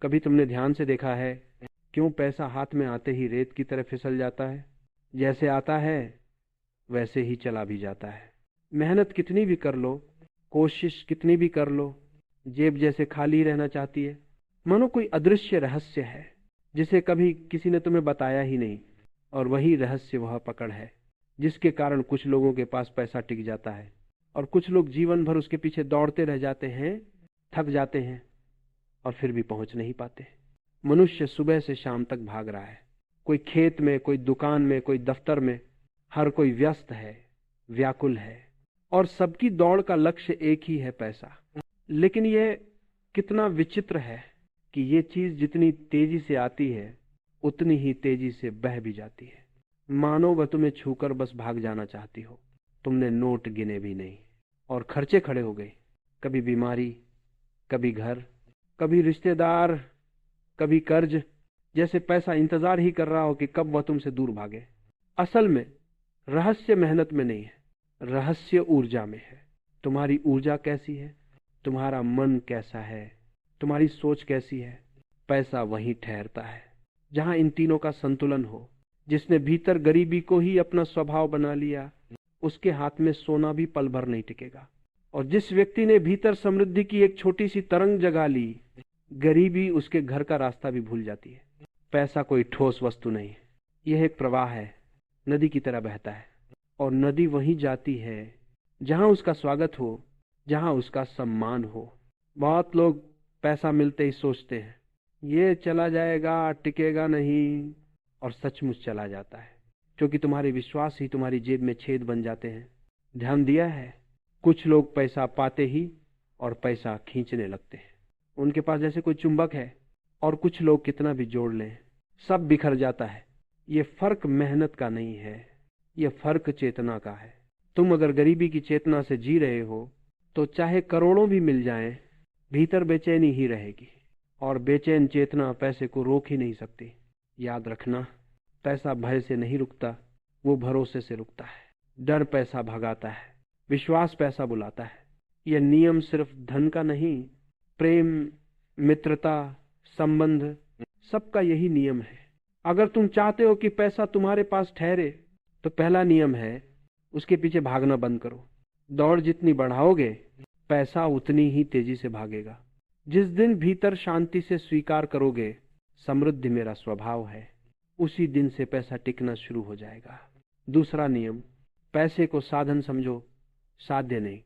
कभी तुमने ध्यान से देखा है क्यों पैसा हाथ में आते ही रेत की तरह फिसल जाता है? जैसे आता है वैसे ही चला भी जाता है। मेहनत कितनी भी कर लो, कोशिश कितनी भी कर लो, जेब जैसे खाली रहना चाहती है। मानो कोई अदृश्य रहस्य है जिसे कभी किसी ने तुम्हें बताया ही नहीं, और वही रहस्य वह पकड़ है जिसके कारण कुछ लोगों के पास पैसा टिक जाता है और कुछ लोग जीवन भर उसके पीछे दौड़ते रह जाते हैं, थक जाते हैं और फिर भी पहुंच नहीं पाते। मनुष्य सुबह से शाम तक भाग रहा है, कोई खेत में, कोई दुकान में, कोई दफ्तर में। हर कोई व्यस्त है, व्याकुल है, और सबकी दौड़ का लक्ष्य एक ही है, पैसा। लेकिन यह कितना विचित्र है कि ये चीज जितनी तेजी से आती है उतनी ही तेजी से बह भी जाती है। मानो वह तुम्हें छूकर बस भाग जाना चाहती हो। तुमने नोट गिने भी नहीं और खर्चे खड़े हो गए। कभी बीमारी, कभी घर, कभी रिश्तेदार, कभी कर्ज, जैसे पैसा इंतजार ही कर रहा हो कि कब वह तुमसे दूर भागे। असल में रहस्य मेहनत में नहीं है, रहस्य ऊर्जा में है। तुम्हारी ऊर्जा कैसी है, तुम्हारा मन कैसा है, तुम्हारी सोच कैसी है, पैसा वहीं ठहरता है जहां इन तीनों का संतुलन हो। जिसने भीतर गरीबी को ही अपना स्वभाव बना लिया, उसके हाथ में सोना भी पल भर नहीं टिकेगा। और जिस व्यक्ति ने भीतर समृद्धि की एक छोटी सी तरंग जगा ली, गरीबी उसके घर का रास्ता भी भूल जाती है। पैसा कोई ठोस वस्तु नहीं है, यह एक प्रवाह है, नदी की तरह बहता है। और नदी वहीं जाती है जहां उसका स्वागत हो, जहां उसका सम्मान हो। बहुत लोग पैसा मिलते ही सोचते हैं ये चला जाएगा, टिकेगा नहीं, और सचमुच चला जाता है, क्योंकि तुम्हारे विश्वास ही तुम्हारी जेब में छेद बन जाते हैं। ध्यान दिया है, कुछ लोग पैसा पाते ही और पैसा खींचने लगते हैं। उनके पास जैसे कोई चुंबक है, और कुछ लोग कितना भी जोड़ लें सब बिखर जाता है। ये फर्क मेहनत का नहीं है, ये फर्क चेतना का है। तुम अगर गरीबी की चेतना से जी रहे हो तो चाहे करोड़ों भी मिल जाएं, भीतर बेचैनी ही रहेगी, और बेचैन चेतना पैसे को रोक ही नहीं सकती। याद रखना, पैसा भय से नहीं रुकता, वो भरोसे से रुकता है। डर पैसा भगाता है, विश्वास पैसा बुलाता है। यह नियम सिर्फ धन का नहीं, प्रेम, मित्रता, संबंध, सबका यही नियम है। अगर तुम चाहते हो कि पैसा तुम्हारे पास ठहरे तो पहला नियम है, उसके पीछे भागना बंद करो। दौड़ जितनी बढ़ाओगे पैसा उतनी ही तेजी से भागेगा। जिस दिन भीतर शांति से स्वीकार करोगे समृद्धि मेरा स्वभाव है, उसी दिन से पैसा टिकना शुरू हो जाएगा। दूसरा नियम, पैसे को साधन समझो, साध्य नहीं।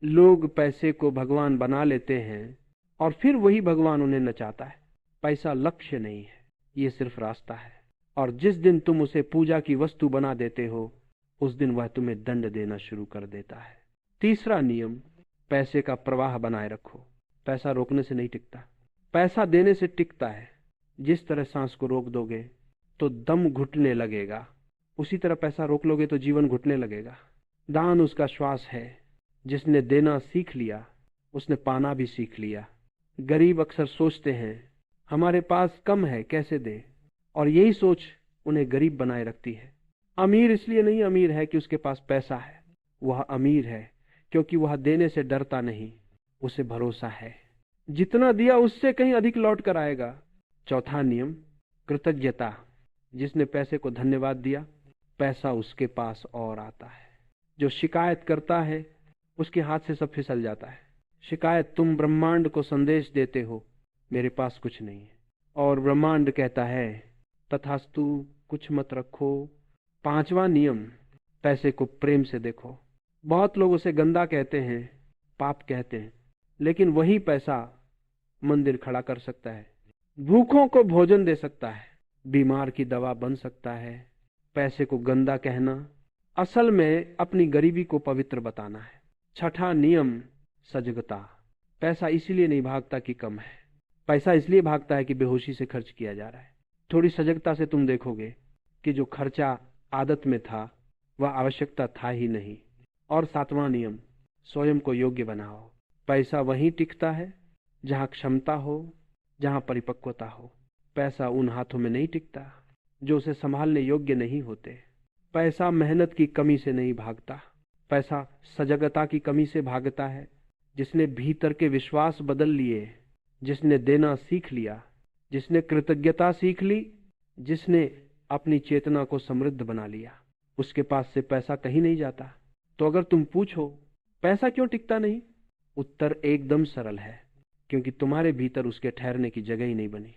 लोग पैसे को भगवान बना लेते हैं और फिर वही भगवान उन्हें नचाता है। पैसा लक्ष्य नहीं है, ये सिर्फ रास्ता है। और जिस दिन तुम उसे पूजा की वस्तु बना देते हो, उस दिन वह तुम्हें दंड देना शुरू कर देता है। तीसरा नियम, पैसे का प्रवाह बनाए रखो। पैसा रोकने से नहीं टिकता, पैसा देने से टिकता है। जिस तरह सांस को रोक दोगे तो दम घुटने लगेगा, उसी तरह पैसा रोक लोगे तो जीवन घुटने लगेगा। दान उसका श्वास है। जिसने देना सीख लिया उसने पाना भी सीख लिया। गरीब अक्सर सोचते हैं हमारे पास कम है, कैसे दें, और यही सोच उन्हें गरीब बनाए रखती है। अमीर इसलिए नहीं अमीर है कि उसके पास पैसा है, वह अमीर है क्योंकि वह देने से डरता नहीं, उसे भरोसा है जितना दिया उससे कहीं अधिक लौट कर आएगा। चौथा नियम, कृतज्ञता। जिसने पैसे को धन्यवाद दिया, पैसा उसके पास और आता है। जो शिकायत करता है उसके हाथ से सब फिसल जाता है। शिकायत, तुम ब्रह्मांड को संदेश देते हो मेरे पास कुछ नहीं है, और ब्रह्मांड कहता है तथास्तु, कुछ मत रखो। पांचवा नियम, पैसे को प्रेम से देखो। बहुत लोग उसे गंदा कहते हैं, पाप कहते हैं, लेकिन वही पैसा मंदिर खड़ा कर सकता है, भूखों को भोजन दे सकता है, बीमार की दवा बन सकता है। पैसे को गंदा कहना असल में अपनी गरीबी को पवित्र बताना है। छठा नियम, सजगता। पैसा इसलिए नहीं भागता कि कम है, पैसा इसलिए भागता है कि बेहोशी से खर्च किया जा रहा है। थोड़ी सजगता से तुम देखोगे कि जो खर्चा आदत में था वह आवश्यकता था ही नहीं। और सातवां नियम, स्वयं को योग्य बनाओ। पैसा वहीं टिकता है जहां क्षमता हो, जहां परिपक्वता हो। पैसा उन हाथों में नहीं टिकता जो उसे संभालने योग्य नहीं होते। पैसा मेहनत की कमी से नहीं भागता, पैसा सजगता की कमी से भागता है। जिसने भीतर के विश्वास बदल लिए, जिसने देना सीख लिया, जिसने कृतज्ञता सीख ली, जिसने अपनी चेतना को समृद्ध बना लिया, उसके पास से पैसा कहीं नहीं जाता। तो अगर तुम पूछो पैसा क्यों टिकता नहीं, उत्तर एकदम सरल है, क्योंकि तुम्हारे भीतर उसके ठहरने की जगह ही नहीं बनी।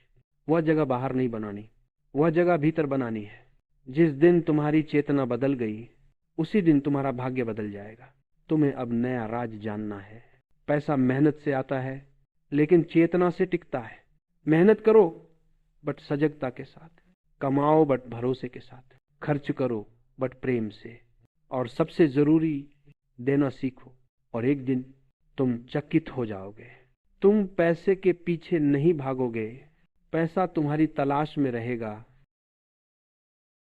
वह जगह बाहर नहीं बनानी, वह जगह भीतर बनानी है। जिस दिन तुम्हारी चेतना बदल गई, उसी दिन तुम्हारा भाग्य बदल जाएगा। तुम्हें अब नया राज जानना है। पैसा मेहनत से आता है, लेकिन चेतना से टिकता है। मेहनत करो बट सजगता के साथ, कमाओ बट भरोसे के साथ, खर्च करो बट प्रेम से, और सबसे जरूरी देना सीखो, और एक दिन तुम चकित हो जाओगे। तुम पैसे के पीछे नहीं भागोगे, पैसा तुम्हारी तलाश में रहेगा